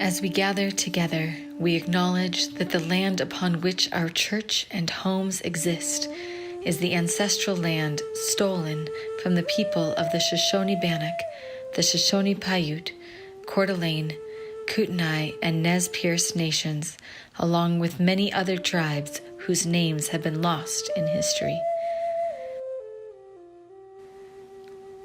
As we gather together, we acknowledge that the land upon which our church and homes exist is the ancestral land stolen from the people of the Shoshone-Bannock, the Shoshone-Paiute, Coeur d'Alene, Kootenai, and Nez Perce nations, along with many other tribes whose names have been lost in history.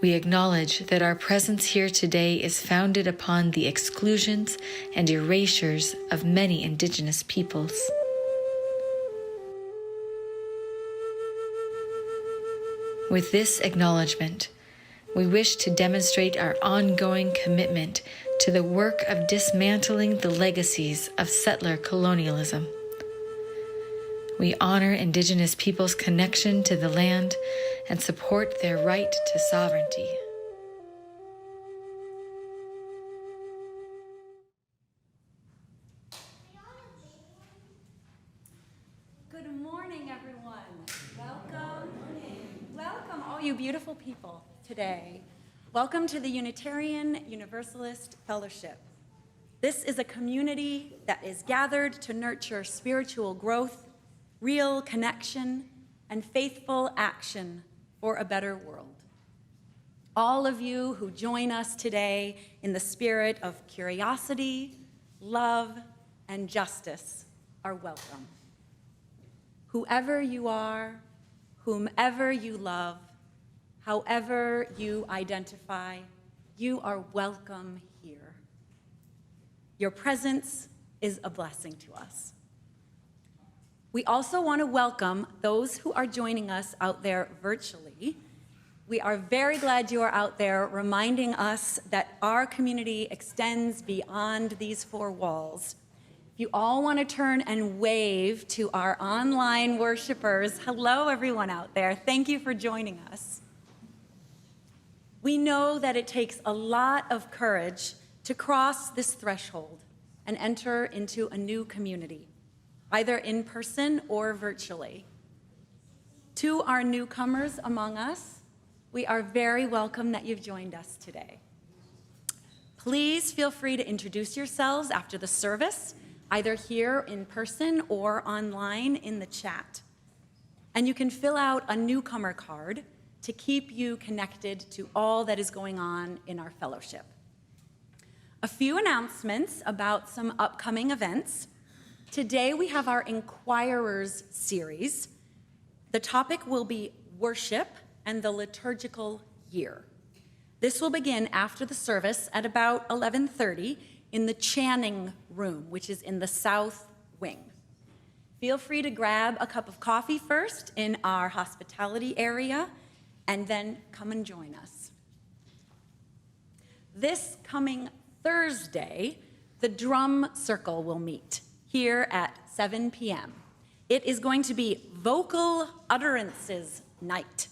We acknowledge that our presence here today is founded upon the exclusions and erasures of many indigenous peoples. With this acknowledgement, we wish to demonstrate our ongoing commitment to the work of dismantling the legacies of settler colonialism. We honor Indigenous peoples' connection to the land and support their right to sovereignty. Good morning, everyone. Welcome. Welcome, all you beautiful people today. Welcome to the Unitarian Universalist Fellowship. This is a community that is gathered to nurture spiritual growth, real connection, and faithful action for a better world. All of you who join us today in the spirit of curiosity, love, and justice are welcome. Whoever you are, whomever you love, however you identify, you are welcome here. Your presence is a blessing to us. We also want to welcome those who are joining us out there virtually. We are very glad you are out there reminding us that our community extends beyond these four walls. If you all want to turn and wave to our online worshipers, hello everyone out there. Thank you for joining us. We know that it takes a lot of courage to cross this threshold and enter into a new community, either in person or virtually. To our newcomers among us, we are very welcome that you've joined us today. Please feel free to introduce yourselves after the service, either here in person or online in the chat. And you can fill out a newcomer card to keep you connected to all that is going on in our fellowship. A few announcements about some upcoming events. Today we have our Inquirers series. The topic will be worship and the liturgical year. This will begin after the service at about 11:30 in the Channing room, which is in the south wing. Feel free to grab a cup of coffee first in our hospitality area and then come and join us. This coming Thursday, the drum circle will meet here at 7 p.m. It is going to be Vocal Utterances Night.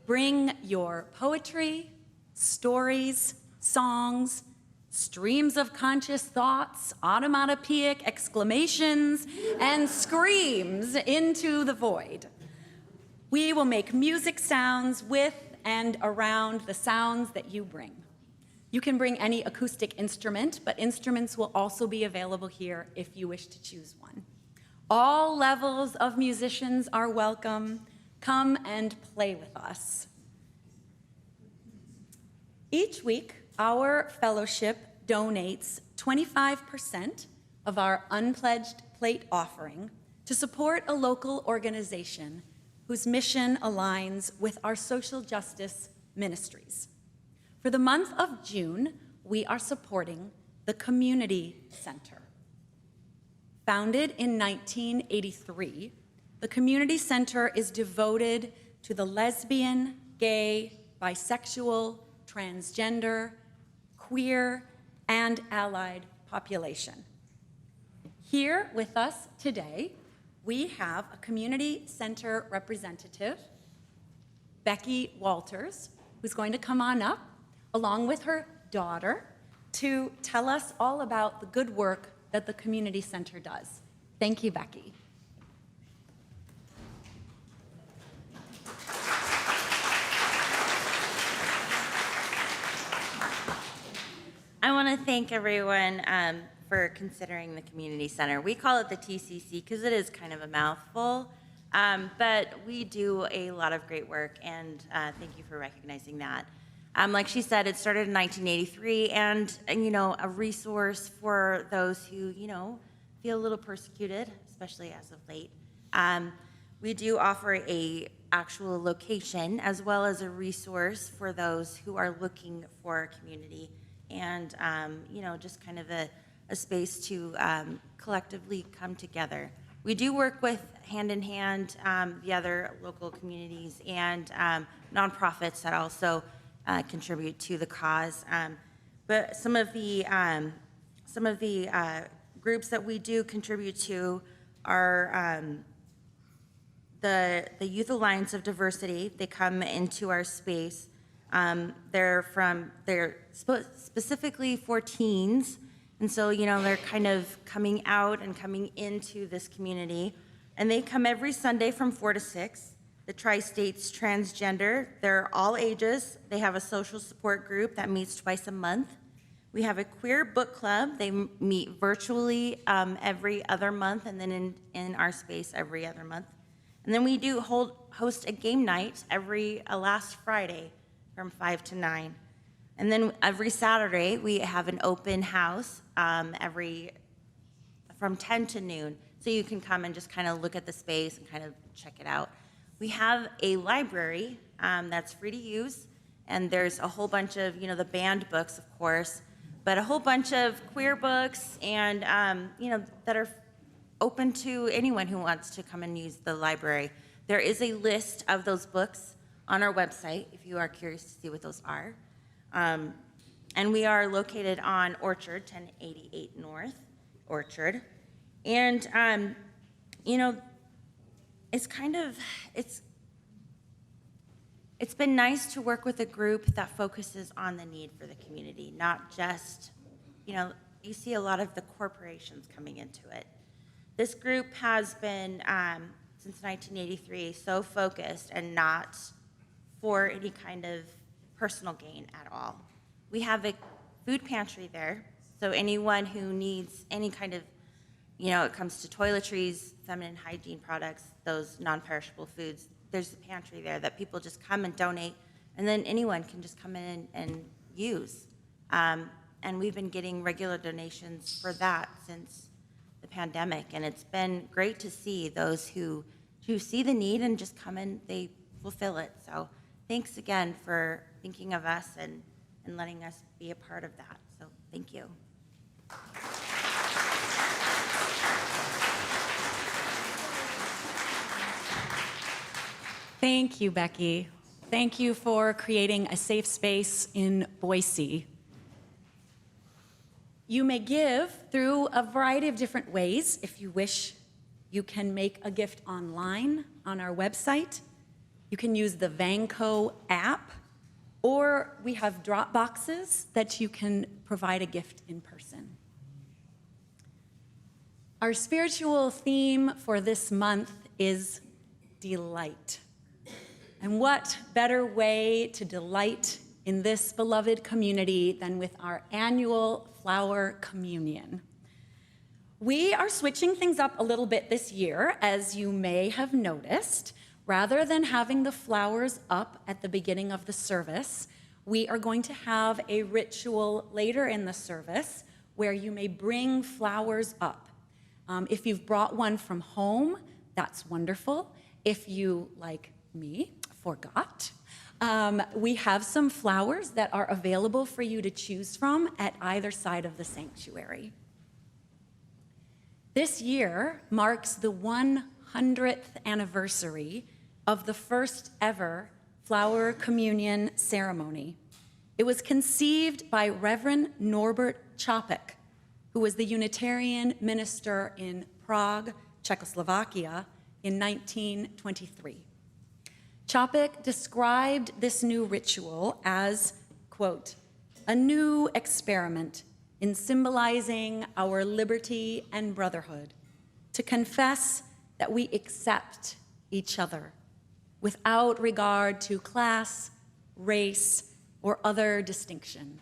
Bring your poetry, stories, songs, streams of conscious thoughts, onomatopoeic exclamations, and screams into the void. We will make music sounds with and around the sounds that you bring. You can bring any acoustic instrument, but instruments will also be available here if you wish to choose one. All levels of musicians are welcome. Come and play with us. Each week, our fellowship donates 25% of our unpledged plate offering to support a local organization whose mission aligns with our social justice ministries. For the month of June, we are supporting the Community Center. Founded in 1983, the Community Center is devoted to the lesbian, gay, bisexual, transgender, queer, and allied population. Here with us today, we have a Community Center representative, Becky Walters, who's going to come on up, along with her daughter, to tell us all about the good work that the Community Center does. Thank you, Becky. I want to thank everyone for considering the community center. We call it the TCC because it is kind of a mouthful, but we do a lot of great work, and thank you for recognizing that. Like she said, it started in 1983, and a resource for those who feel a little persecuted, especially as of late. We do offer a actual location as well as a resource for those who are looking for a community, and just kind of a space to collectively come together. We do work with hand in hand the other local communities and nonprofits that also contribute to the cause. But some of the groups that we do contribute to are the Youth Alliance of Diversity. They come into our space. They're specifically for teens, and so they're kind of coming out and coming into this community, and they come every Sunday from 4 to 6. The Tri-States Transgender, they're all ages. They have a social support group that meets twice a month. We have a queer book club. They meet virtually every other month, and then in our space every other month. And then we do host a game night every last Friday from 5 to 9. And then every Saturday we have an open house from 10 to noon. So you can come and just kind of look at the space and kind of check it out. We have a library that's free to use, and there's a whole bunch of, the banned books, of course, but a whole bunch of queer books and, that are open to anyone who wants to come and use the library. There is a list of those books on our website if you are curious to see what those are. And we are located on Orchard, 1088 North Orchard. And, it's been nice to work with a group that focuses on the need for the community, not just, you see a lot of the corporations coming into it. This group has been, since 1983, so focused and not for any kind of personal gain at all. We have a food pantry there, so anyone who needs any kind of, it comes to toiletries, feminine hygiene products, those non-perishable foods, there's a pantry there that people just come and donate, and then anyone can just come in and use. And we've been getting regular donations for that since the pandemic, and it's been great to see those who see the need and just come in, they fulfill it. So thanks again for thinking of us and letting us be a part of that. So thank you. Thank you, Becky. Thank you for creating a safe space in Boise. You may give through a variety of different ways. If you wish, you can make a gift online on our website. You can use the Vanco app, or we have drop boxes that you can provide a gift in person. Our spiritual theme for this month is delight. And what better way to delight in this beloved community than with our annual flower communion? We are switching things up a little bit this year, as you may have noticed. Rather than having the flowers up at the beginning of the service, we are going to have a ritual later in the service where you may bring flowers up. If you've brought one from home, that's wonderful. If you, like me, forgot, we have some flowers that are available for you to choose from at either side of the sanctuary. This year marks the 100th anniversary of the first ever flower communion ceremony. It was conceived by Reverend Norbert Čapek, who was the Unitarian minister in Prague, Czechoslovakia, in 1923. Čapek described this new ritual as, quote, a new experiment in symbolizing our liberty and brotherhood, to confess that we accept each other without regard to class, race, or other distinction,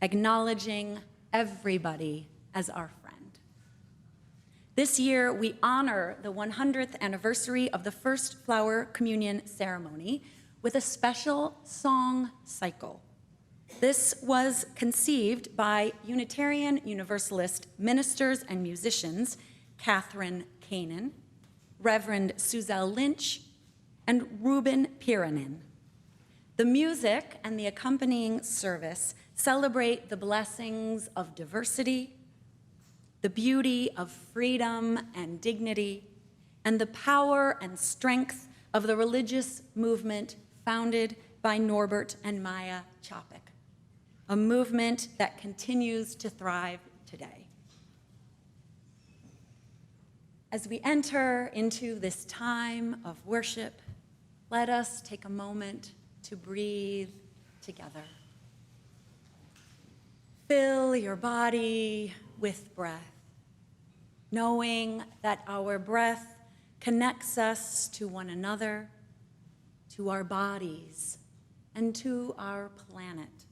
acknowledging everybody as our friend. This year, we honor the 100th anniversary of the first flower communion ceremony with a special song cycle. This was conceived by Unitarian Universalist ministers and musicians Catherine Kanan, Reverend Suzelle Lynch, and Ruben Piranin. The music and the accompanying service celebrate the blessings of diversity, the beauty of freedom and dignity, and the power and strength of the religious movement founded by Norbert and Maya Chapek, a movement that continues to thrive today. As we enter into this time of worship, let us take a moment to breathe together. Fill your body with breath, knowing that our breath connects us to one another, to our bodies, and to our planet.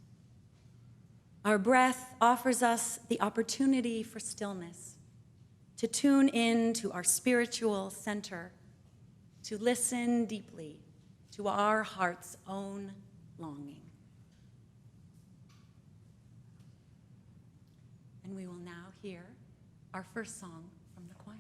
Our breath offers us the opportunity for stillness, to tune in to our spiritual center, to listen deeply to our heart's own longing. And we will now hear our first song from the choir.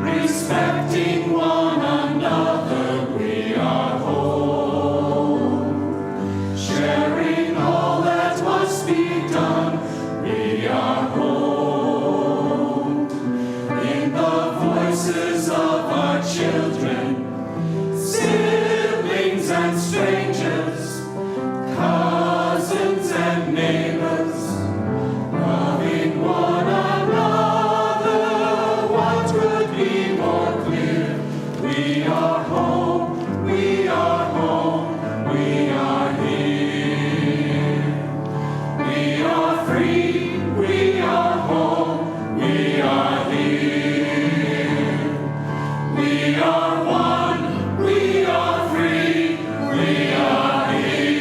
Respecting one another. voices of our children, siblings and strangers, cousins and neighbors, loving one another. What could be more clear? We are home, we are home, we are here. We are free, we are home, we are here. We are one, we are free, we are here.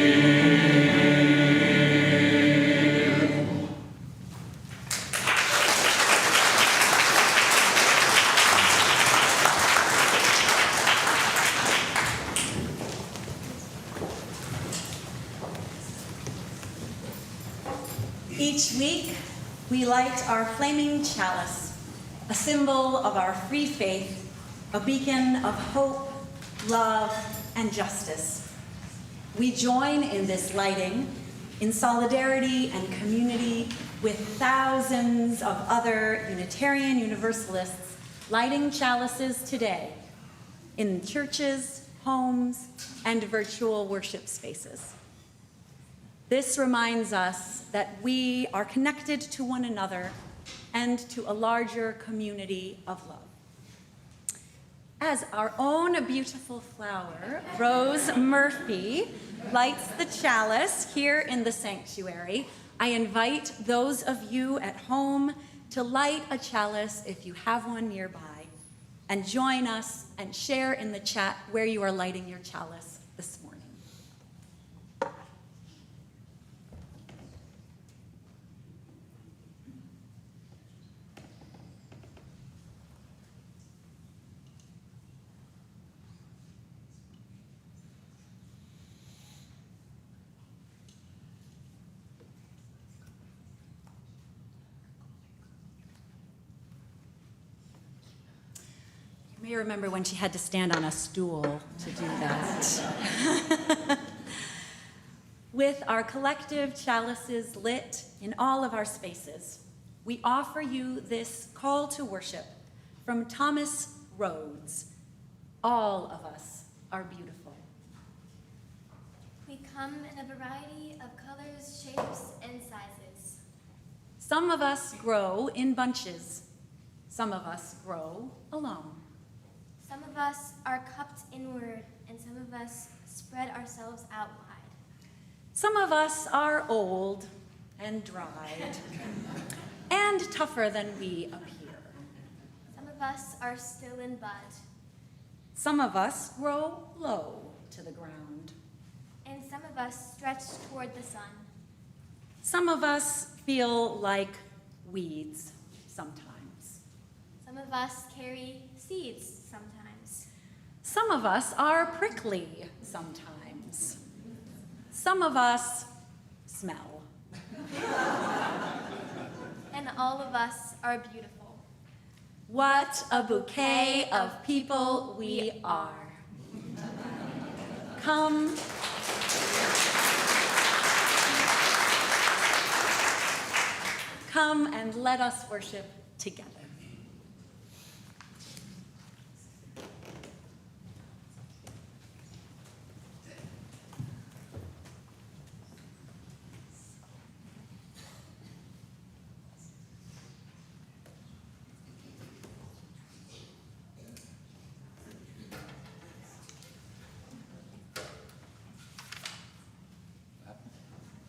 Each week, we light our flaming chalice, a symbol of our free faith, a beacon of hope, love, and justice. We join in this lighting in solidarity and community with thousands of other Unitarian Universalists lighting chalices today in churches, homes, and virtual worship spaces. This reminds us that we are connected to one another and to a larger community of love. As our own beautiful flower, Rose Murphy, lights the chalice here in the sanctuary, I invite those of you at home to light a chalice if you have one nearby, and join us and share in the chat where you are lighting your chalice this morning. You may remember when she had to stand on a stool to do that. With our collective chalices lit in all of our spaces, we offer you this call to worship from Thomas Rhodes. All of us are beautiful. We come in a variety of colors, shapes, and sizes. Some of us grow in bunches. Some of us grow alone. Some of us are cupped inward, and some of us spread ourselves out wide. Some of us are old and dried and tougher than we appear. Some of us are still in bud, Some of us grow low to the ground. and some of us stretch toward the sun. Some of us feel like weeds sometimes. Some of us carry seeds sometimes. Some of us are prickly sometimes. Some of us smell. And all of us are beautiful. What a bouquet of people we are. Come. Come and let us worship together.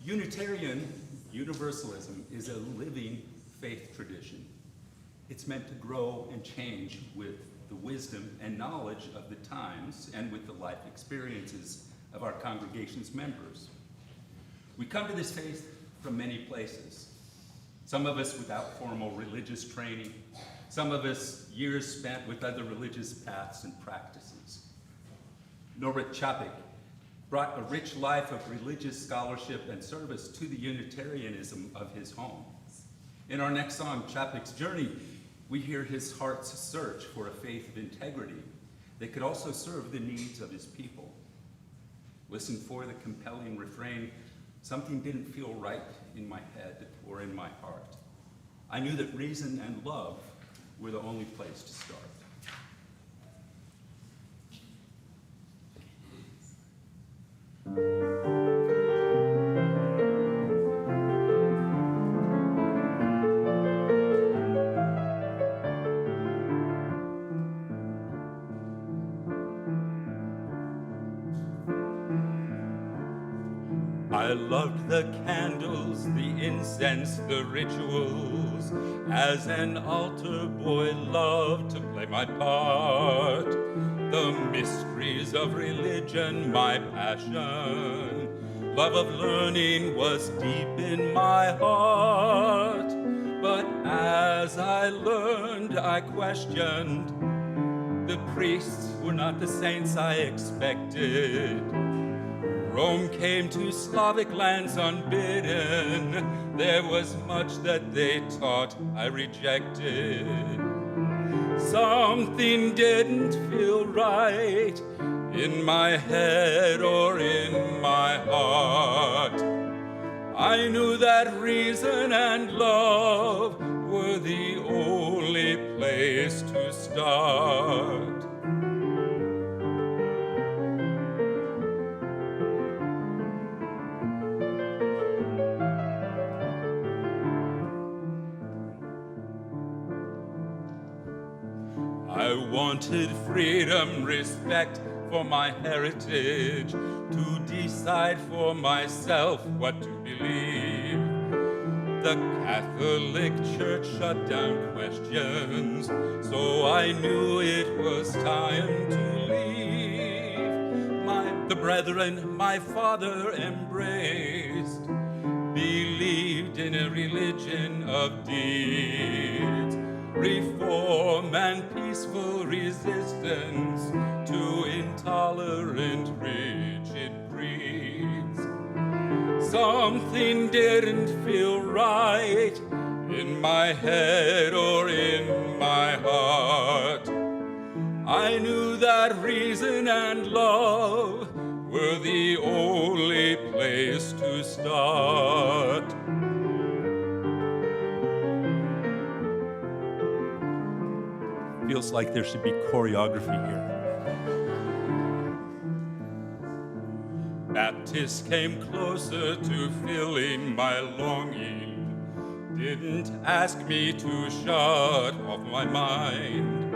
Unitarian Universalism is a living faith tradition. It's meant to grow and change with the wisdom and knowledge of the times and with the life experiences of our congregation's members. We come to this faith from many places. Some of us without formal religious training, some of us years spent with other religious paths and practices. Norbert Chapik brought a rich life of religious scholarship and service to the Unitarianism of his home. In our next song, Chapik's Journey, we hear his heart's search for a faith of integrity that could also serve the needs of his people. Listen for the compelling refrain, "Something didn't feel right in my head or in my heart. I knew that reason and love were the only place to start." I loved the candles, the incense, the rituals. As an altar boy loved to play my part. The mysteries of religion, my passion. Love of learning was deep in my heart. But as I learned, I questioned. The priests were not the saints I expected. Rome came to Slavic lands unbidden. There was much that they taught I rejected. Something didn't feel right in my head or in my heart. I knew that reason and love were the only place to start. I wanted freedom, respect for my heritage, to decide for myself what to believe. The Catholic Church shut down questions, so I knew it was time to leave. The brethren my father embraced believed in a religion of deeds, reform and peaceful resistance to intolerant, rigid creeds. Something didn't feel right in my head or in my heart. I knew that reason and love were the only place to start. Feels like there should be choreography here. Baptists came closer to filling my longing, didn't ask me to shut off my mind.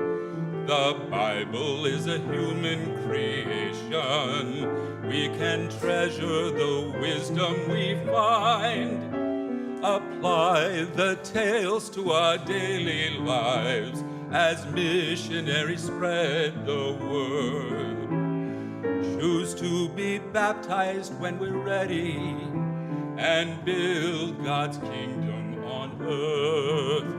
The Bible is a human creation. We can treasure the wisdom we find. Apply the tales to our daily lives as missionaries spread the word. Choose to be baptized when we're ready and build God's kingdom on earth.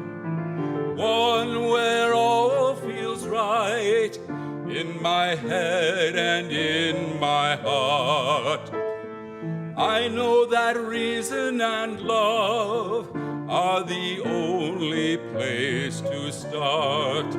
One where all feels right in my head and in my heart. I know that reason and love are the only place to start.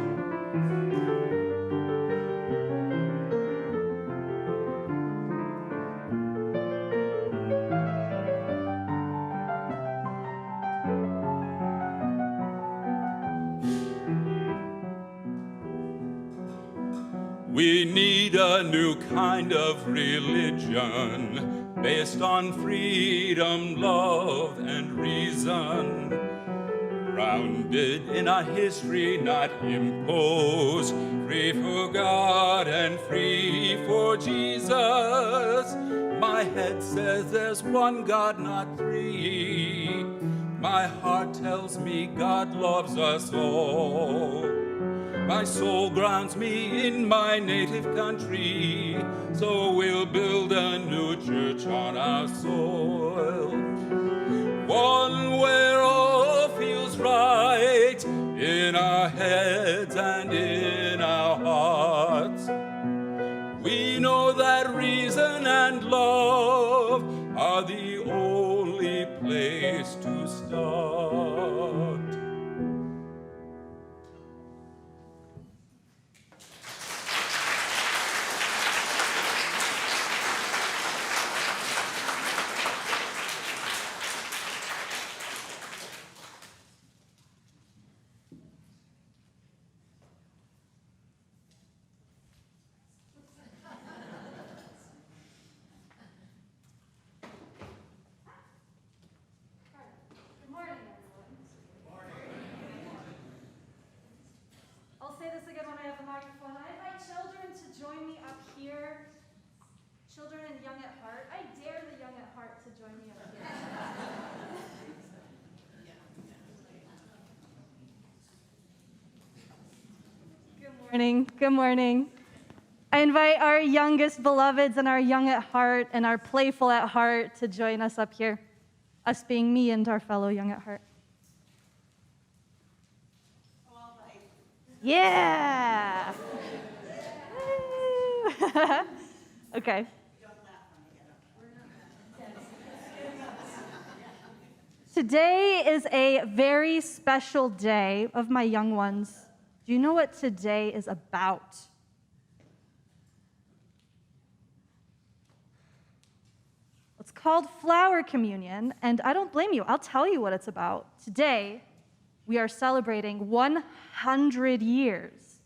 We need a new kind of religion based on freedom, love, and reason. Grounded in our history, not imposed. Free for God and free for Jesus. My head says there's one God, not three. My heart tells me God loves us all. My soul grounds me in my native country, so we'll build a new church on our soil. One where all feels right in our heads and in our hearts. We know that reason and love are the only place to start. Children and young at heart, I dare the young at heart to join me up here. Good morning. Good morning. I invite our youngest beloveds and our young at heart and our playful at heart to join us up here, us being me and our fellow young at heart. Yeah. Okay. Today is a very special day of my young ones. Do you know what today is about? It's called Flower Communion, and I don't blame you. I'll tell you what it's about. Today, we are celebrating 100 years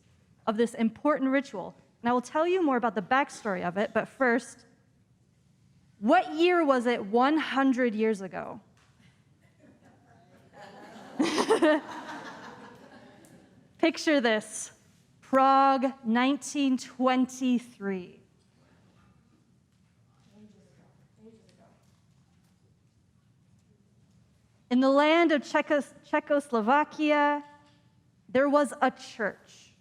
of this important ritual. And I will tell you more about the backstory of it, but first, what year was it 100 years ago? Picture this, Prague, 1923. In the land of Czechoslovakia, there was a church,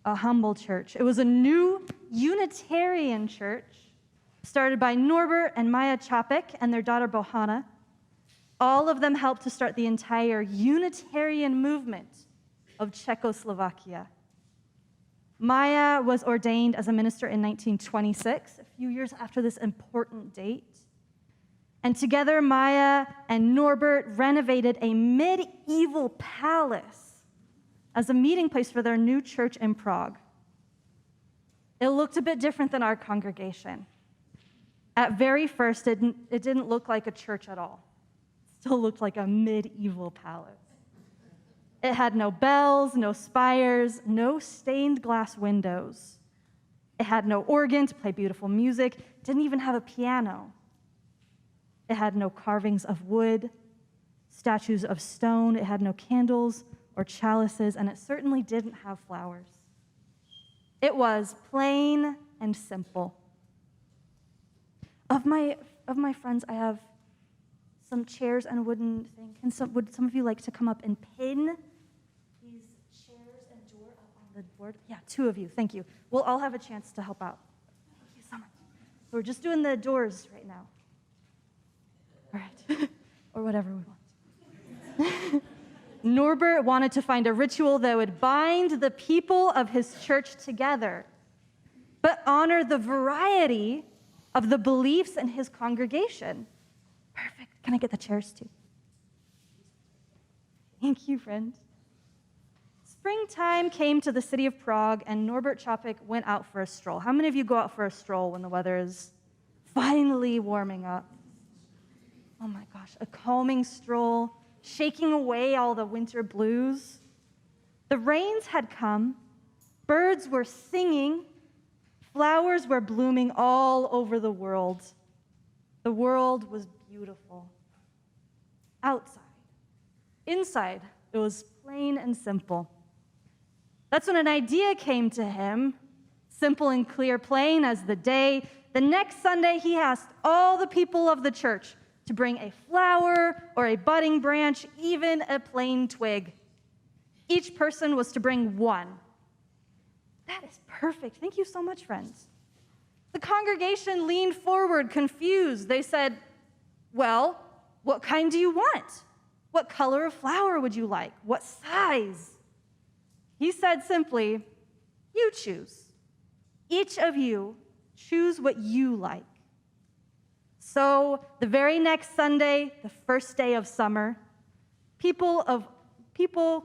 a humble church. It was a new Unitarian church started by Norbert and Maya Čapek and their daughter Bohana. All of them helped to start the entire Unitarian movement of Czechoslovakia. Maya was ordained as a minister in 1926, a few years after this important date. And together, Maya and Norbert renovated a medieval palace as a meeting place for their new church in Prague. It looked a bit different than our congregation. At very first, it didn't look like a church at all. It still looked like a medieval palace. It had no bells, no spires, no stained glass windows. It had no organ to play beautiful music. It didn't even have a piano. It had no carvings of wood, statues of stone. It had no candles or chalices, and it certainly didn't have flowers. It was plain and simple. Of my friends, I have some chairs and a wooden thing. Would some of you like to come up and pin these chairs and door up on the board? Yeah, 2 of you. Thank you. We'll all have a chance to help out. Thank you so much. We're just doing the doors right now. All right, or whatever we want. Norbert wanted to find a ritual that would bind the people of his church together, but honor the variety of the beliefs in his congregation. Perfect. Can I get the chairs too? Thank you, friend. Springtime came to the city of Prague, and Norbert Čapek went out for a stroll. How many of you go out for a stroll when the weather is finally warming up? Oh my gosh, a calming stroll, shaking away all the winter blues. The rains had come, birds were singing, flowers were blooming all over the world. The world was beautiful. Outside. Inside, it was plain and simple. That's when an idea came to him, simple and clear, plain as the day. The next Sunday, he asked all the people of the church to bring a flower or a budding branch, even a plain twig. Each person was to bring one. That is perfect. Thank you so much, friends. The congregation leaned forward, confused. They said, well, what kind do you want? What color of flower would you like? What size? He said simply, you choose. Each of you choose what you like. So the very next Sunday, the first day of summer, people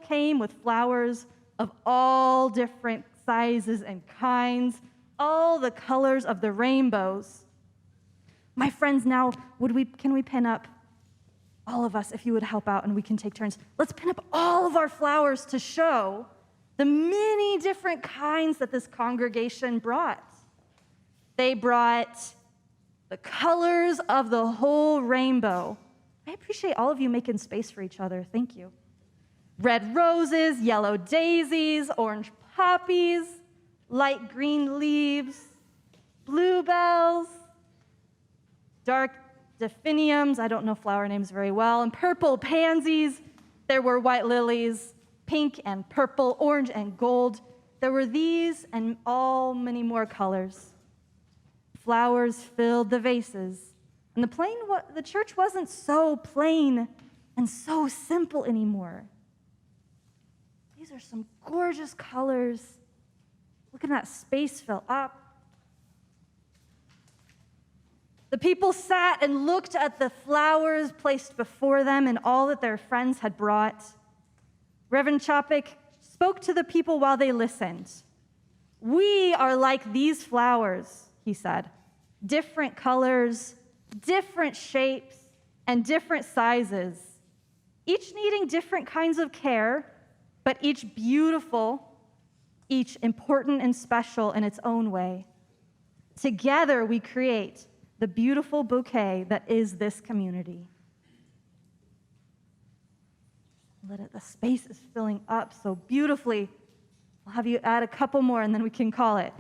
came with flowers of all different sizes and kinds, all the colors of the rainbows. My friends, now, can we pin up, all of us, if you would help out and we can take turns. Let's pin up all of our flowers to show the many different kinds that this congregation brought. They brought the colors of the whole rainbow. I appreciate all of you making space for each other. Thank you. Red roses, yellow daisies, orange poppies, light green leaves, bluebells, dark delphiniums, I don't know flower names very well, and purple pansies. There were white lilies, pink and purple, orange and gold. There were these and many more colors. Flowers filled the vases. And the church wasn't so plain and so simple anymore. These are some gorgeous colors. Look at that space fill up. The people sat and looked at the flowers placed before them and all that their friends had brought. Reverend Chopik spoke to the people while they listened. "We are like these flowers," he said. "Different colors, different shapes, and different sizes, each needing different kinds of care, but each beautiful, each important and special in its own way. Together we create the beautiful bouquet that is this community." The space is filling up so beautifully. I'll have you add a couple more and then we can call it.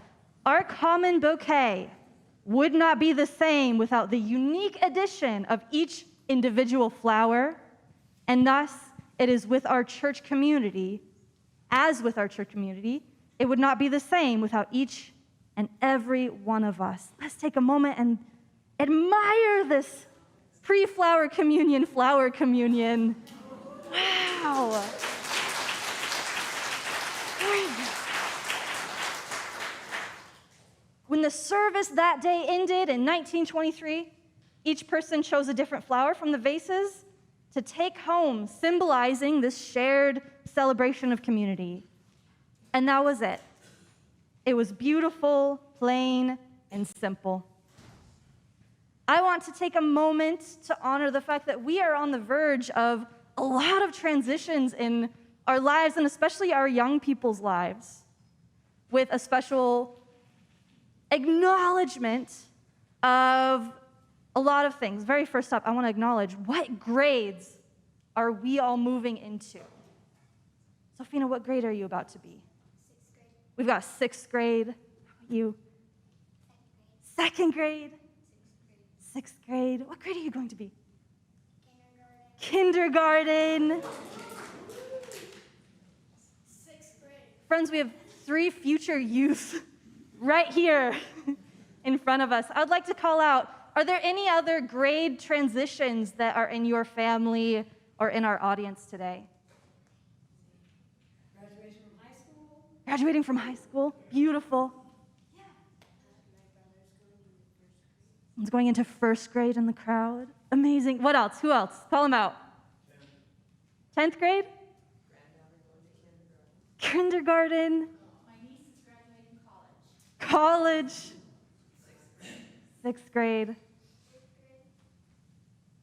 "Our common bouquet would not be the same without the unique addition of each individual flower, and thus it is with our church community, it would not be the same without each and every one of us." Let's take a moment and admire this pre-flower communion, flower communion. Wow. When the service that day ended in 1923, each person chose a different flower from the vases to take home, symbolizing this shared celebration of community. And that was it. It was beautiful, plain, and simple. I want to take a moment to honor the fact that we are on the verge of a lot of transitions in our lives, and especially our young people's lives, with a special acknowledgement of a lot of things. Very first up, I want to acknowledge, what grades are we all moving into? Sophina, what grade are you about to be? 6th grade. We've got 6th grade. How about you? 2nd grade? 6th grade. What grade are you going to be? Kindergarten. 6th grade. Friends, we have 3 future youth right here in front of us. I'd like to call out, are there any other grade transitions that are in your family or in our audience today? Graduation from high school. Graduating from high school. Beautiful. One's going into 1st grade in the crowd. Amazing. What else? Who else? Call them out. 10th grade? Kindergarten. My niece is graduating college. College. 6th grade.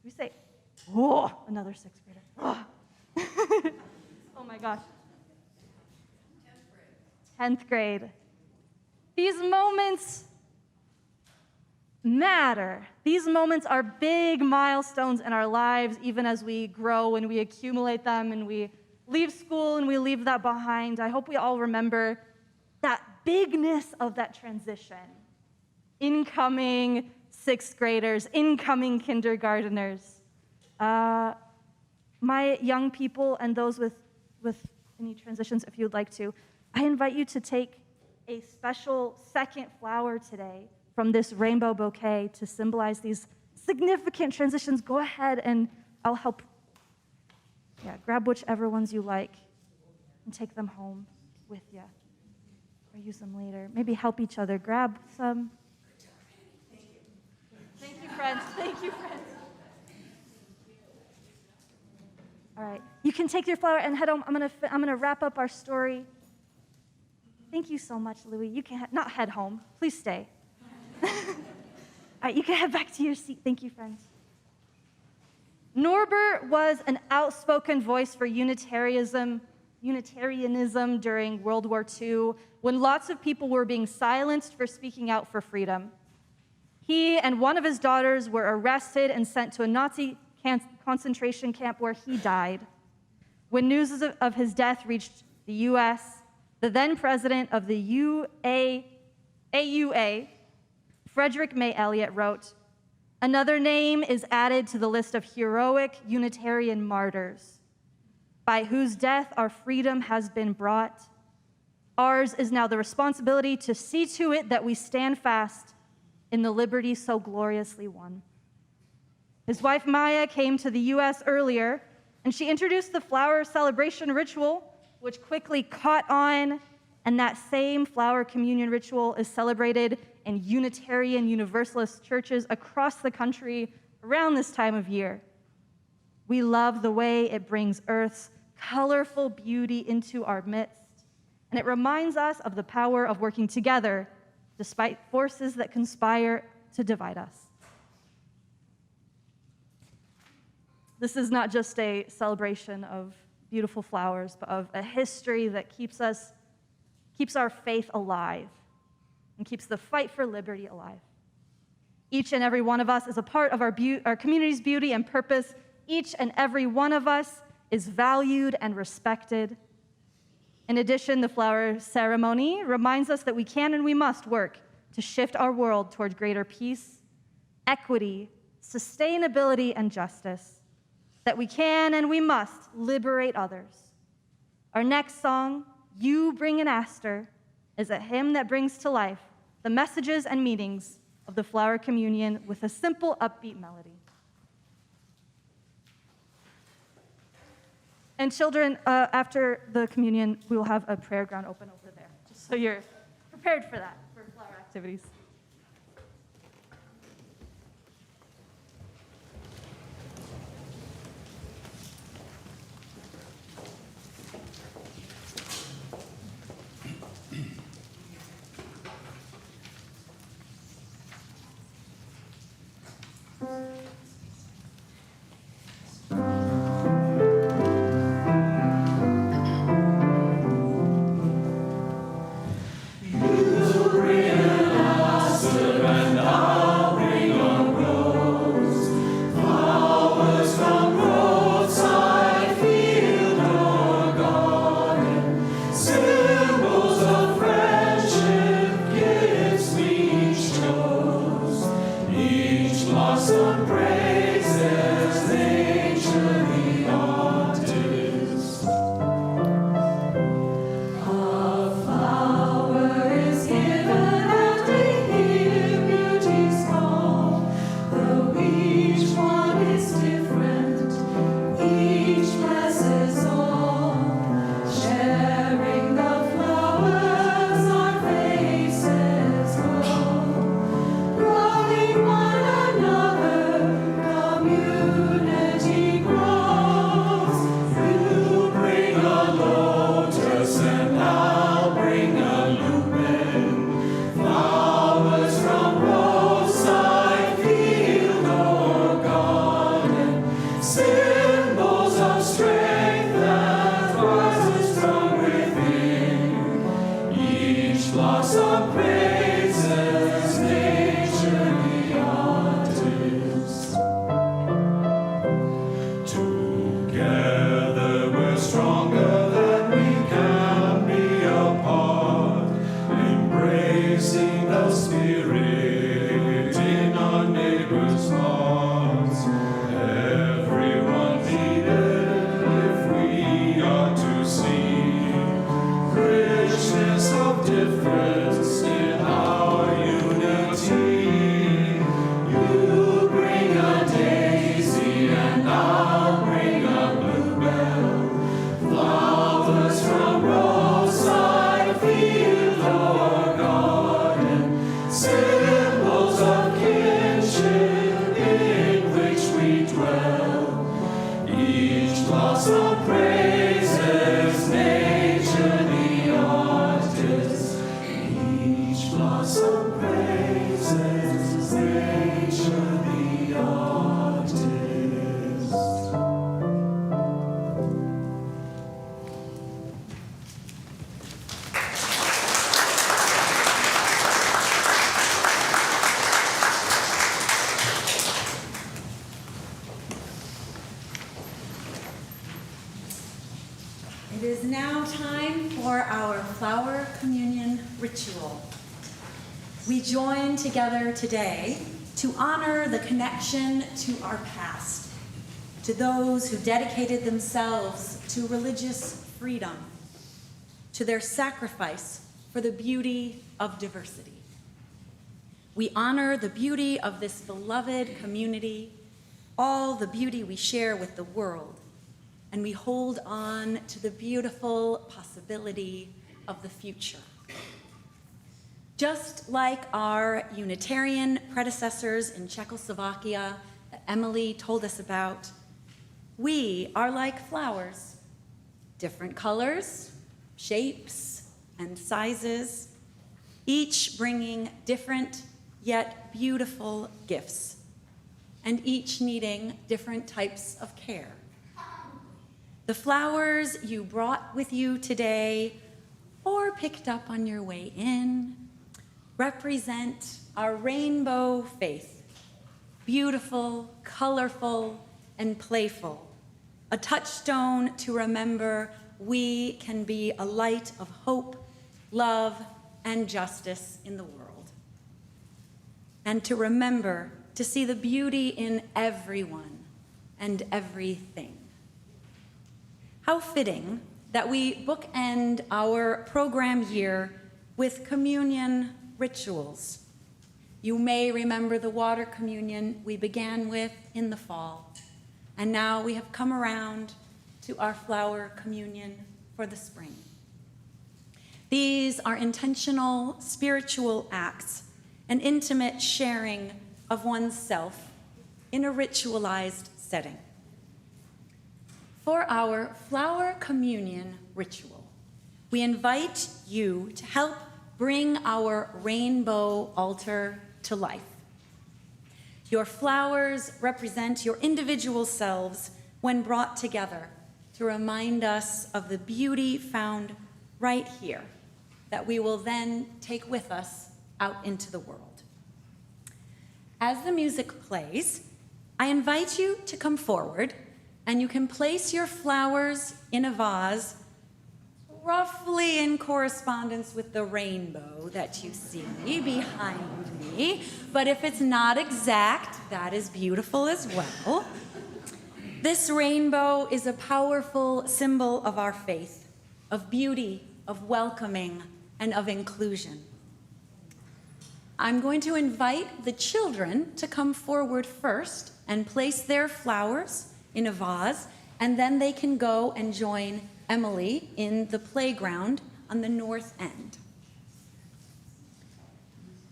We say, oh, another 6th grader. Oh, oh my gosh. 10th grade. These moments matter. These moments are big milestones in our lives, even as we grow and we accumulate them and we leave school and we leave that behind. I hope we all remember that bigness of that transition. Incoming 6th graders, incoming kindergarteners. My young people and those with any transitions, if you'd like to, I invite you to take a special second flower today from this rainbow bouquet to symbolize these significant transitions. Go ahead and I'll help. Yeah, grab whichever ones you like and take them home with you or use them later. Maybe help each other. Grab some. Thank you, friends. Thank you, friends. All right, you can take your flower and head home. I'm gonna wrap up our story. Thank you so much, Louie. You can not head home. Please stay. All right, you can head back to your seat. Thank you, friends. Norbert was an outspoken voice for Unitarianism during World War II, when lots of people were being silenced for speaking out for freedom. He and one of his daughters were arrested and sent to a Nazi concentration camp where he died. When news of his death reached the U.S., the then president of the AUA, Frederick May Elliott, wrote, "Another name is added to the list of heroic Unitarian martyrs, by whose death our freedom has been brought. Ours is now the responsibility to see to it that we stand fast in the liberty so gloriously won." His wife Maya came to the US earlier, and she introduced the flower celebration ritual, which quickly caught on, and that same flower communion ritual is celebrated in Unitarian Universalist churches across the country around this time of year. We love the way it brings Earth's colorful beauty into our midst, and it reminds us of the power of working together despite forces that conspire to divide us. This is not just a celebration of beautiful flowers, but of a history that keeps our faith alive and keeps the fight for liberty alive. Each and every one of us is a part of our community's beauty and purpose. Each and every one of us is valued and respected. In addition, the flower ceremony reminds us that we can and we must work to shift our world toward greater peace, equity, sustainability, and justice, that we can and we must liberate others. Our next song, "You Bring an Aster," is a hymn that brings to life the messages and meanings of the flower communion with a simple, upbeat melody. And children, after the communion, we will have a prayer ground open over there, just so you're prepared for that, for flower activities. Some praise. flower communion ritual. We join together today to honor the connection to our past, to those who dedicated themselves to religious freedom, to their sacrifice for the beauty of diversity. We honor the beauty of this beloved community, all the beauty we share with the world, and we hold on to the beautiful possibility of the future. Just like our Unitarian predecessors in Czechoslovakia that Emily told us about, we are like flowers, different colors, shapes, and sizes, each bringing different yet beautiful gifts, and each needing different types of care. The flowers you brought with you today or picked up on your way in represent our rainbow faith, beautiful, colorful, and playful, a touchstone to remember we can be a light of hope, love, and justice in the world. And to remember to see the beauty in everyone and everything. How fitting that we bookend our program year with communion rituals. You may remember the water communion we began with in the fall, and now we have come around to our flower communion for the spring. These are intentional spiritual acts, an intimate sharing of oneself in a ritualized setting. For our flower communion ritual, we invite you to help bring our rainbow altar to life. Your flowers represent your individual selves when brought together to remind us of the beauty found right here that we will then take with us out into the world. As the music plays, I invite you to come forward, and you can place your flowers in a vase roughly in correspondence with the rainbow that you see behind me. But if it's not exact, that is beautiful as well. This rainbow is a powerful symbol of our faith, of beauty, of welcoming, and of inclusion. I'm going to invite the children to come forward first and place their flowers in a vase, and then they can go and join Emily in the playground on the north end.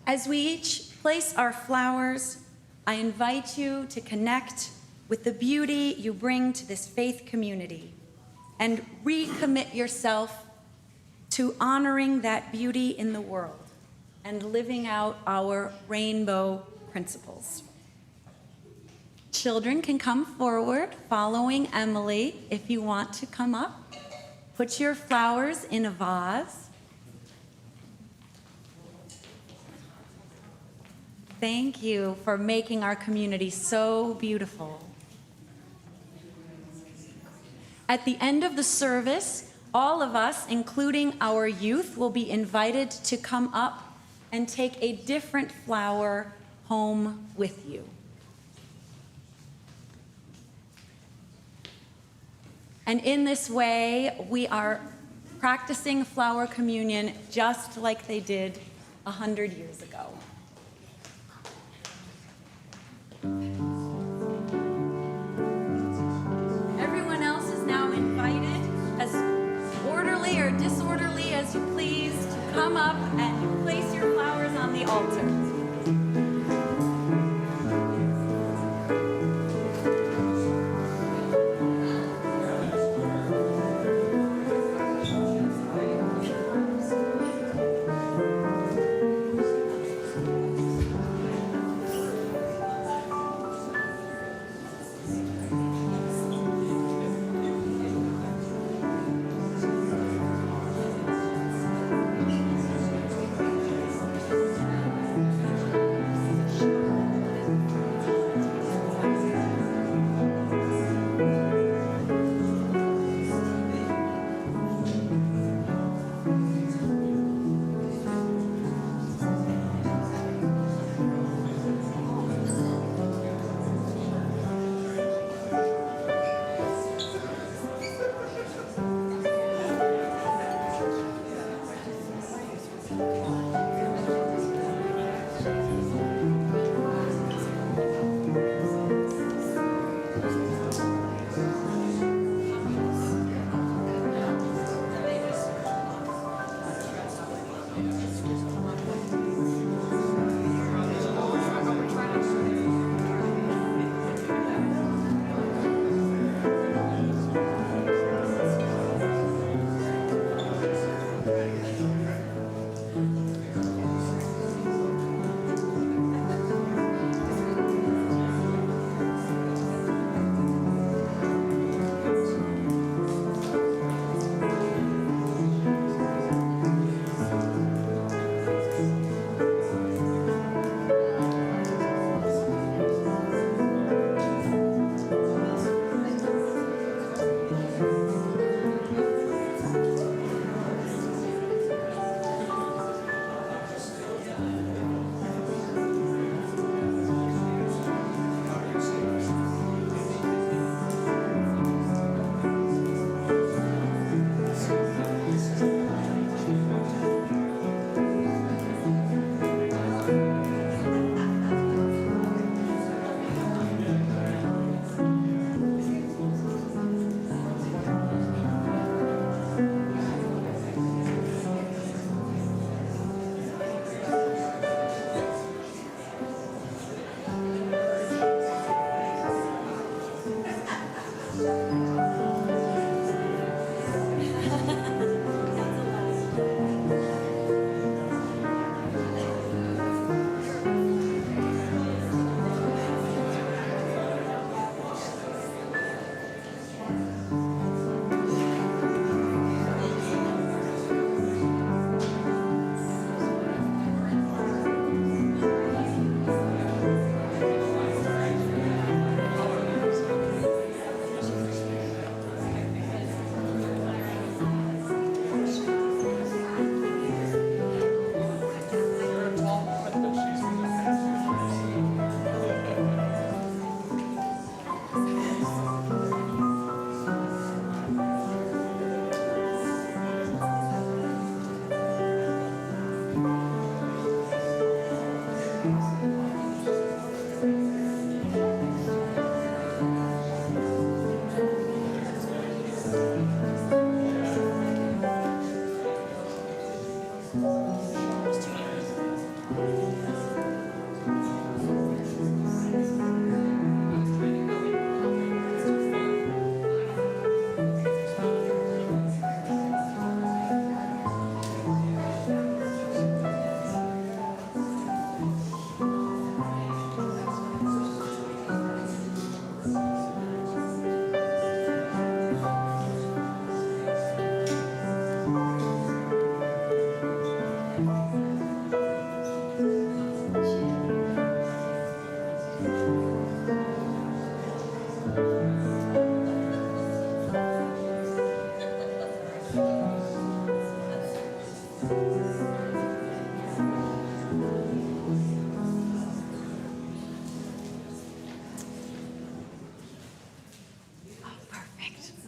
As we each place our flowers, I invite you to connect with the beauty you bring to this faith community and recommit yourself to honoring that beauty in the world and living out our rainbow principles. Children can come forward following Emily if you want to come up. Put your flowers in a vase. Thank you for making our community so beautiful. At the end of the service, all of us, including our youth, will be invited to come up and take a different flower home with you. And in this way, we are practicing flower communion just like they did 100 years ago. Everyone else is now invited, as orderly or disorderly as you please, to come up and place your flowers on the altar.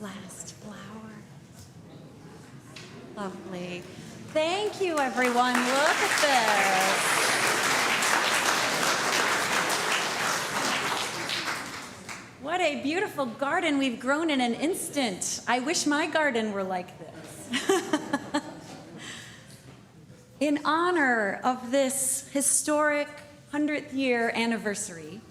Last flower. Lovely. Thank you, everyone. Look at this. What a beautiful garden we've grown in an instant. I wish my garden were like this. In honor of this historic 100th year anniversary,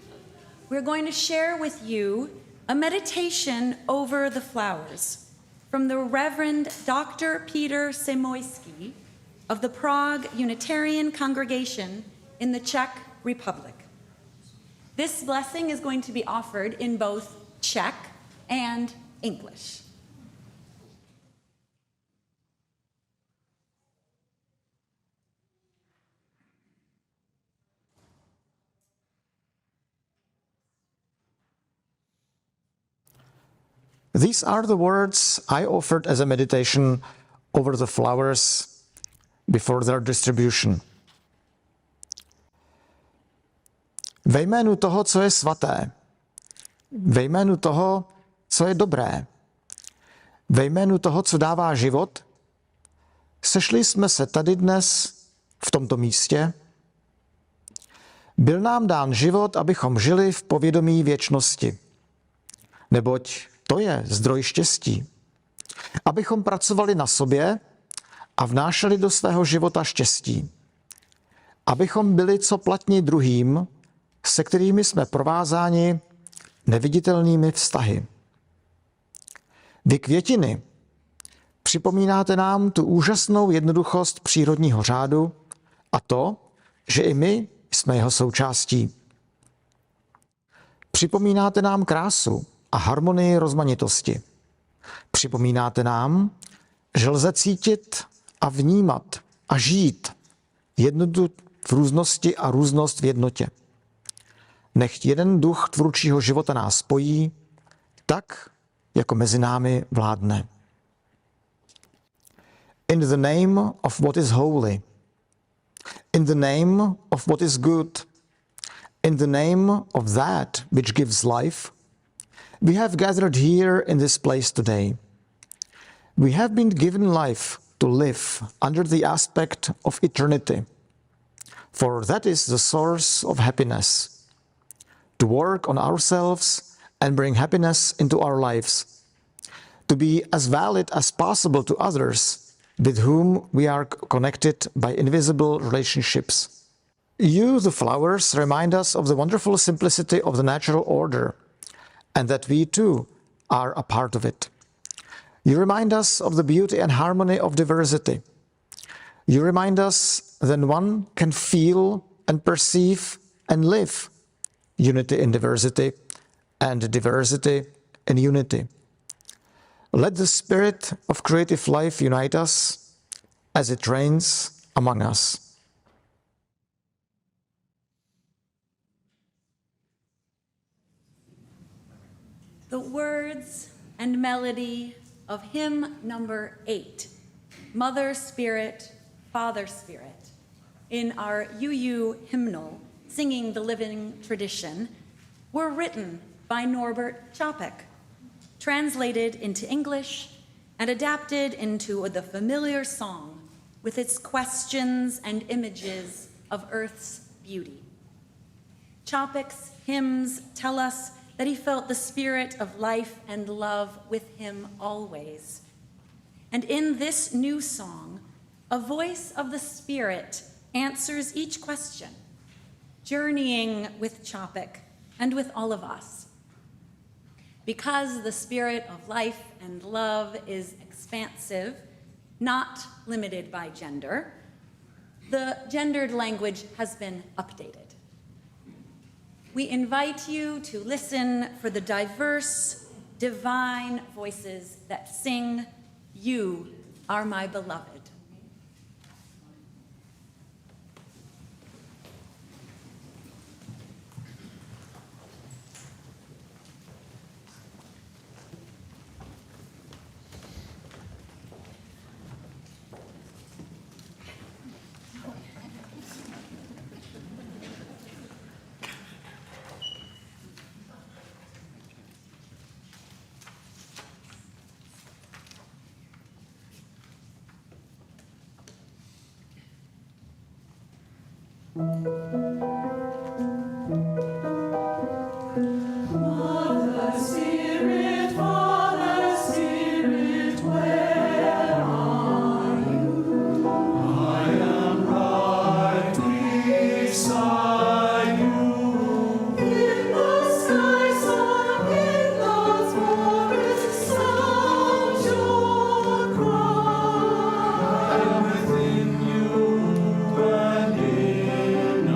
we're going to share with you a meditation over the flowers from the Reverend Dr. Peter Samoyski of the Prague Unitarian Congregation in the Czech Republic. This blessing is going to be offered in both Czech and English. These are the words I offered as a meditation over the flowers before their distribution. Ve jménu toho, co je svaté, ve jménu toho, co je dobré, ve jménu toho, co dává život, sešli jsme se tady dnes v tomto místě. Byl nám dán život, abychom žili v povědomí věčnosti. Neboť to je zdroj štěstí. Abychom pracovali na sobě a vnášeli do svého života štěstí. Abychom byli co platní druhým, se kterými jsme provázáni neviditelnými vztahy. Vy květiny, připomínáte nám tu úžasnou jednoduchost přírodního řádu a to, že i my jsme jeho součástí. Připomínáte nám krásu a harmonii rozmanitosti. Připomínáte nám, že lze cítit a vnímat a žít jednotu v různosti a různost v jednotě. Nechť jeden duch tvůrčího života nás spojí, tak, jako mezi námi vládne. In the name of what is holy, in the name of what is good, in the name of that which gives life, we have gathered here in this place today. We have been given life to live under the aspect of eternity, for that is the source of happiness. To work on ourselves and bring happiness into our lives, to be as valid as possible to others with whom we are connected by invisible relationships. You, the flowers, remind us of the wonderful simplicity of the natural order, and that we too are a part of it. You remind us of the beauty and harmony of diversity. You remind us that one can feel and perceive and live unity in diversity and diversity in unity. Let the spirit of creative life unite us as it reigns among us. The words and melody of hymn number 8, Mother Spirit, Father Spirit, in our UU hymnal, Singing the Living Tradition, were written by Norbert Chopik, translated into English and adapted into the familiar song with its questions and images of Earth's beauty. Chopik's hymns tell us that he felt the spirit of life and love with him always. And in this new song, a voice of the Spirit answers each question, journeying with Chopik and with all of us. Because the spirit of life and love is expansive, not limited by gender, the gendered language has been updated. We invite you to listen for the diverse, divine voices that sing, "You are my beloved." Within you and in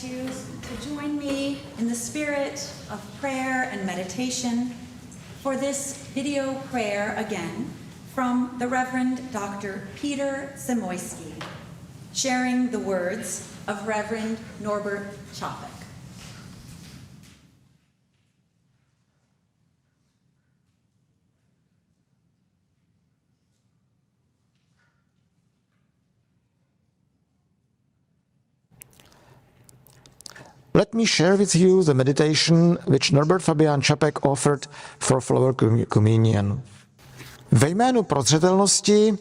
invite you to join me in the spirit of prayer and meditation for this video prayer again from the Reverend Dr. Peter Zamoyski, sharing the words of Reverend Norbert Chopik. Let me share with you the meditation which Norbert Fabian Čapek offered for flower communion. Ve jménu prozřetelnosti,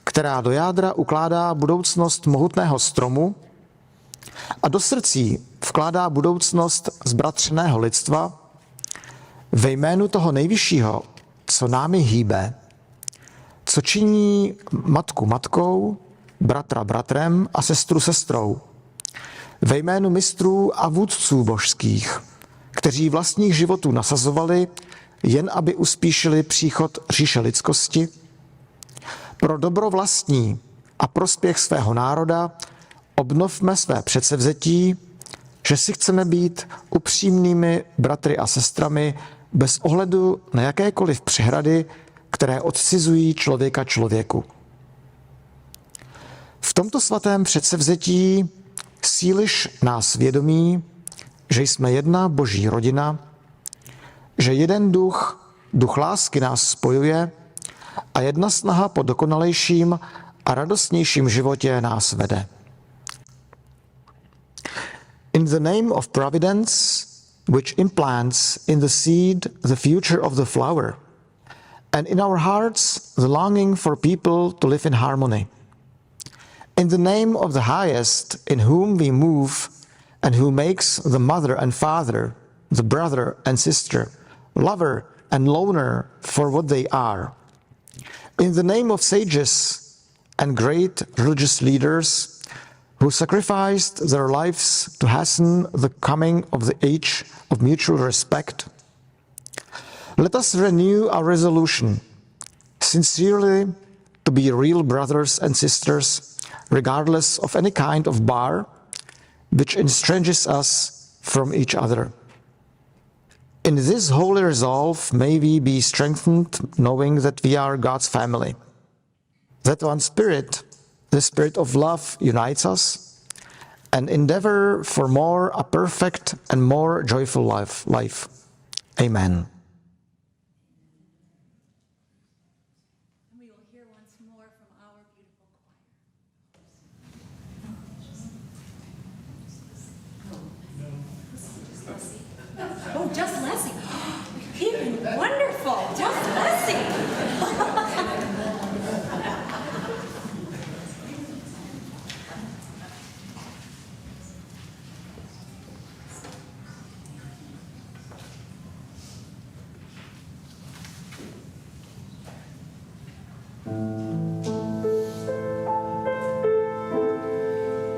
která do jádra ukládá budoucnost mohutného stromu a do srdcí vkládá budoucnost zbratřeného lidstva, ve jménu toho nejvyššího, co námi hýbe, co činí matku matkou, bratra bratrem a sestru sestrou, ve jménu mistrů a vůdců božských, kteří vlastních životů nasazovali, jen aby uspíšili příchod říše lidskosti, pro dobro vlastní a prospěch svého národa obnovme své předsevzetí, že si chceme být upřímnými bratry a sestrami bez ohledu na jakékoliv přehrady, které odcizují člověka člověku. V tomto svatém předsevzetí síliš nás vědomí, že jsme jedna boží rodina, že jeden duch, duch lásky nás spojuje a jedna snaha po dokonalejším a radostnějším životě nás vede. In the name of providence, which implants in the seed the future of the flower, and in our hearts the longing for people to live in harmony. In the name of the highest, in whom we move, and who makes the mother and father, the brother and sister, lover and loner for what they are. In the name of sages and great religious leaders who sacrificed their lives to hasten the coming of the age of mutual respect, let us renew our resolution, sincerely to be real brothers and sisters, regardless of any kind of bar which estranges us from each other. In this holy resolve may we be strengthened, knowing that we are God's family, that one spirit, the spirit of love, unites us, and endeavor for more a perfect and more joyful life. Amen. We will hear once more from our beautiful choir. Oh, just Lessie. Even wonderful. Just Lessie.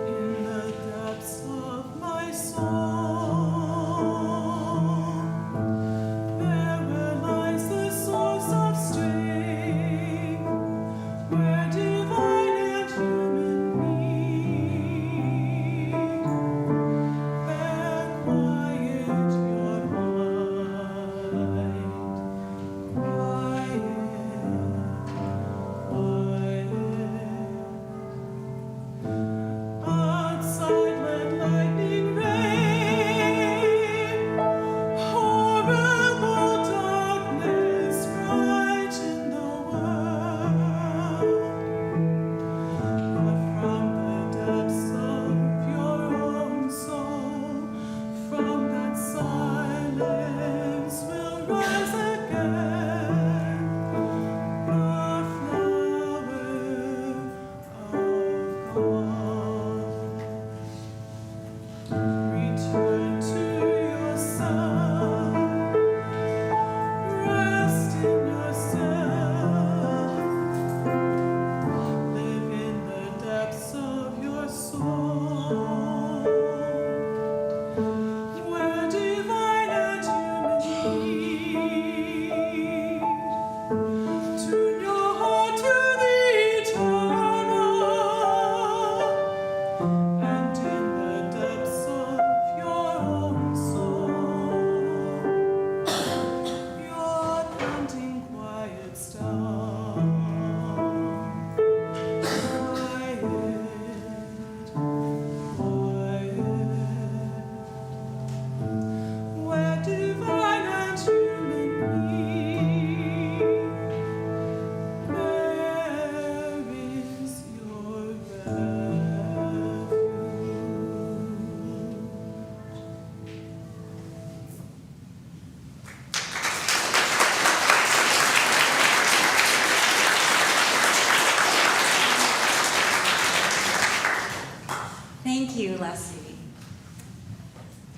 In the depths of my soul,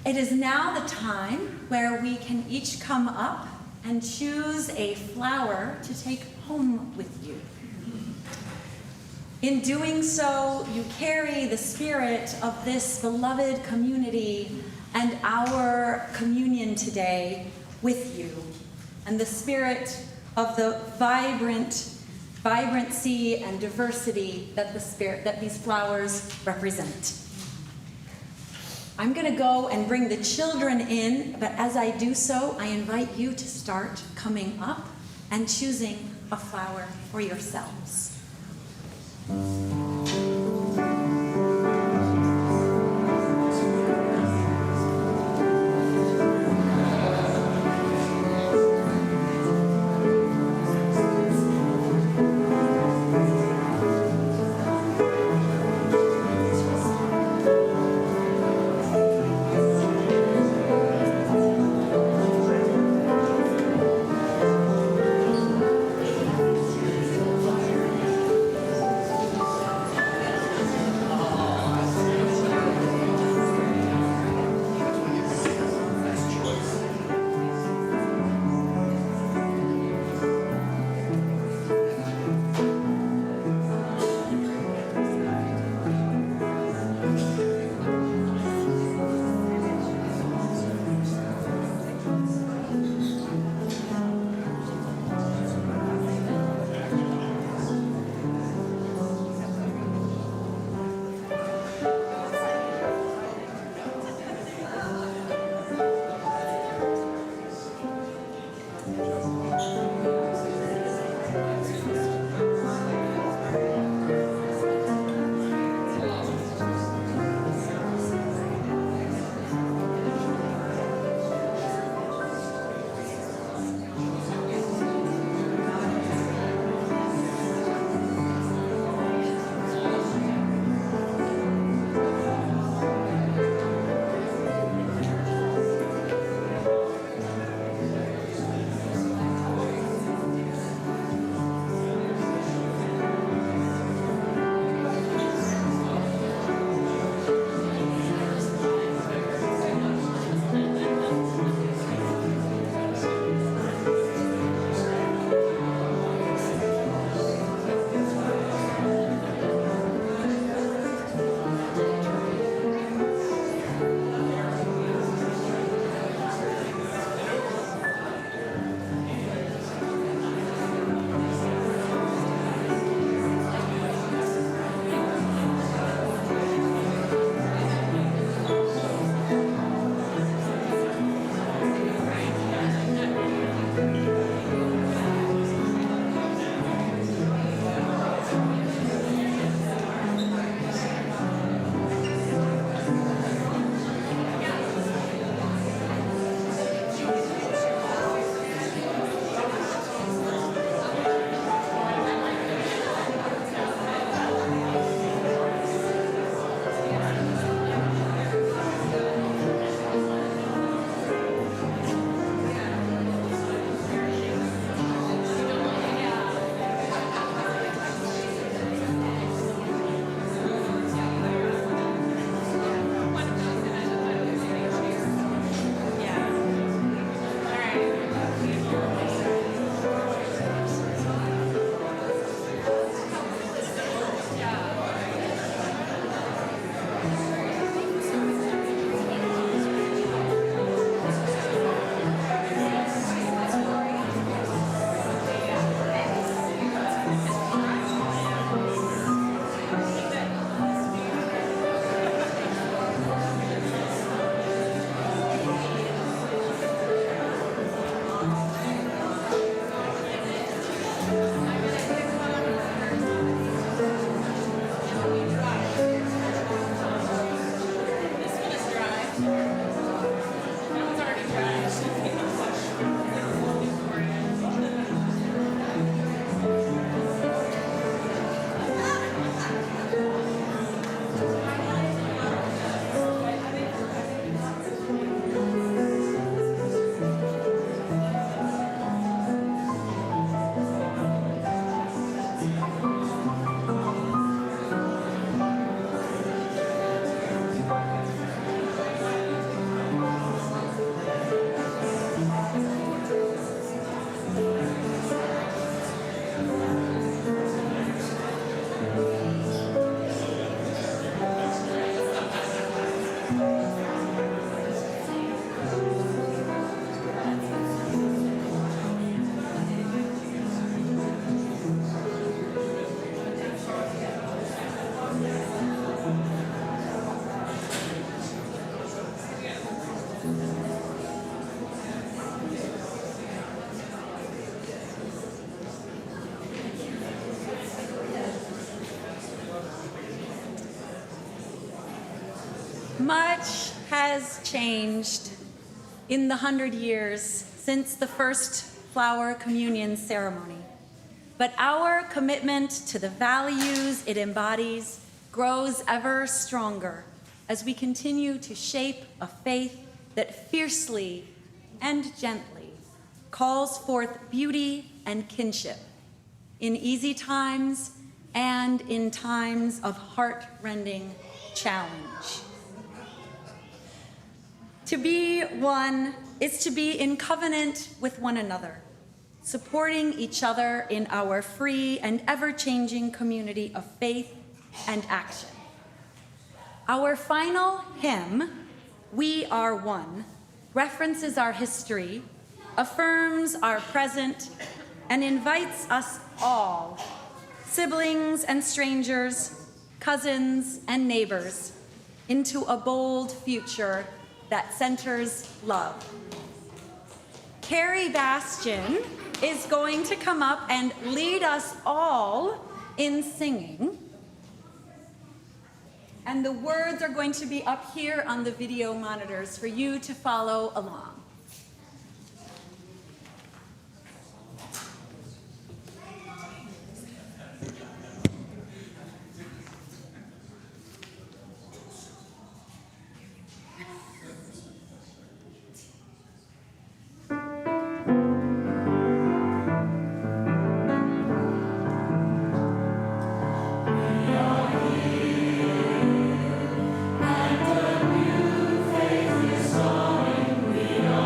It is now the time where we can each come up and choose a flower to take home with you. In doing so, you carry the spirit of this beloved community and our communion today with you, and the spirit of the vibrancy and diversity that these flowers represent. I'm going to go and bring the children in, but as I do so, I invite you to start coming up and choosing a flower for yourselves. Much has changed in the 100 years since the first flower communion ceremony, but our commitment to the values it embodies grows ever stronger as we continue to shape a faith that fiercely and gently calls forth beauty and kinship in easy times and in times of heart-rending challenge. To be one is to be in covenant with one another, supporting each other in our free and ever-changing community of faith and action. Our final hymn, We Are One, references our history, affirms our present, and invites us all, siblings and strangers, cousins and neighbors, into a bold future that centers love. Carrie Bastion is going to come up and lead us all in singing. And the words are going to be up here on the video monitors for you to follow along. We are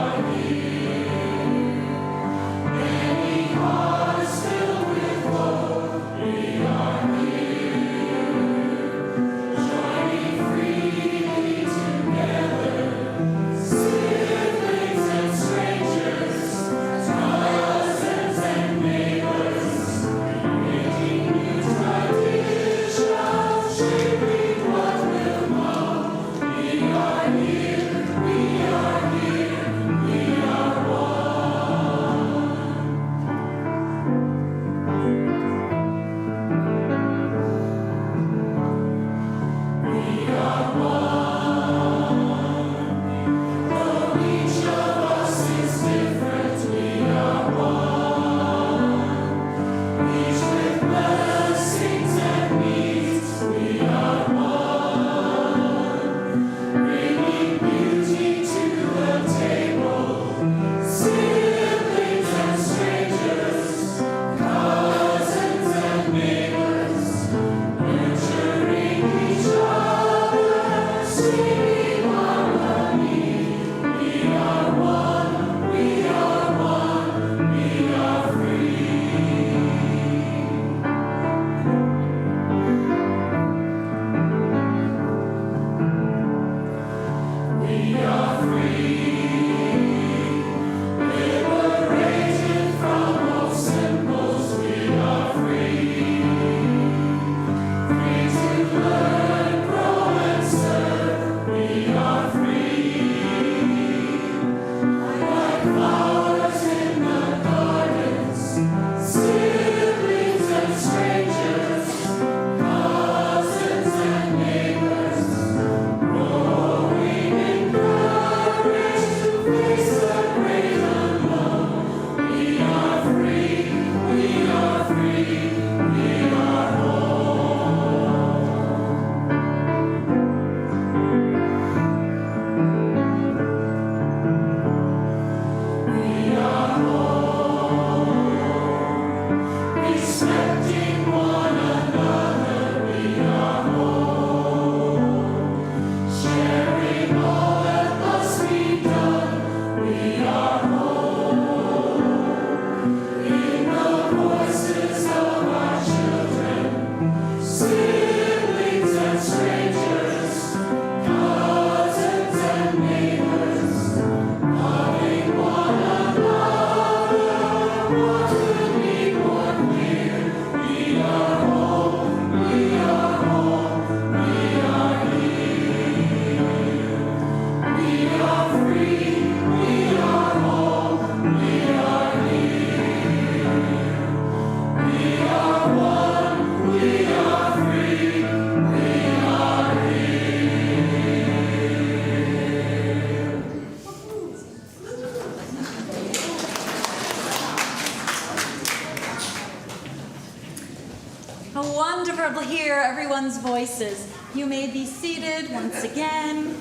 to hear everyone's voices. You may be seated once again.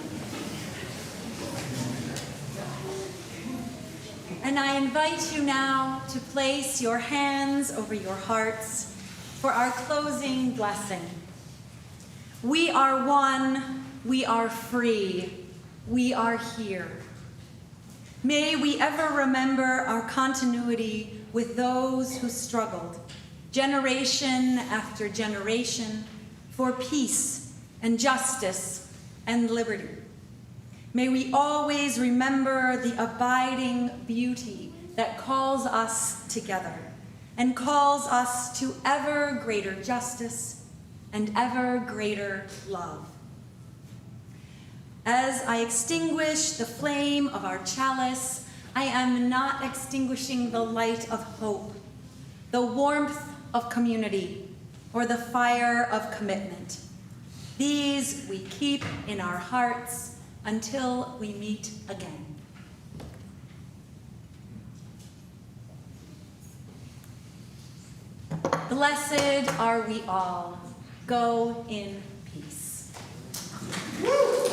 And I invite you now to place your hands over your hearts for our closing blessing. We are one, we are free, we are here. May we ever remember our continuity with those who struggled, generation after generation, for peace and justice and liberty. May we always remember the abiding beauty that calls us together and calls us to ever greater justice and ever greater love. As I extinguish the flame of our chalice, I am not extinguishing the light of hope, the warmth of community, or the fire of commitment. These we keep in our hearts until we meet again. Blessed are we all. Go in peace. Woo!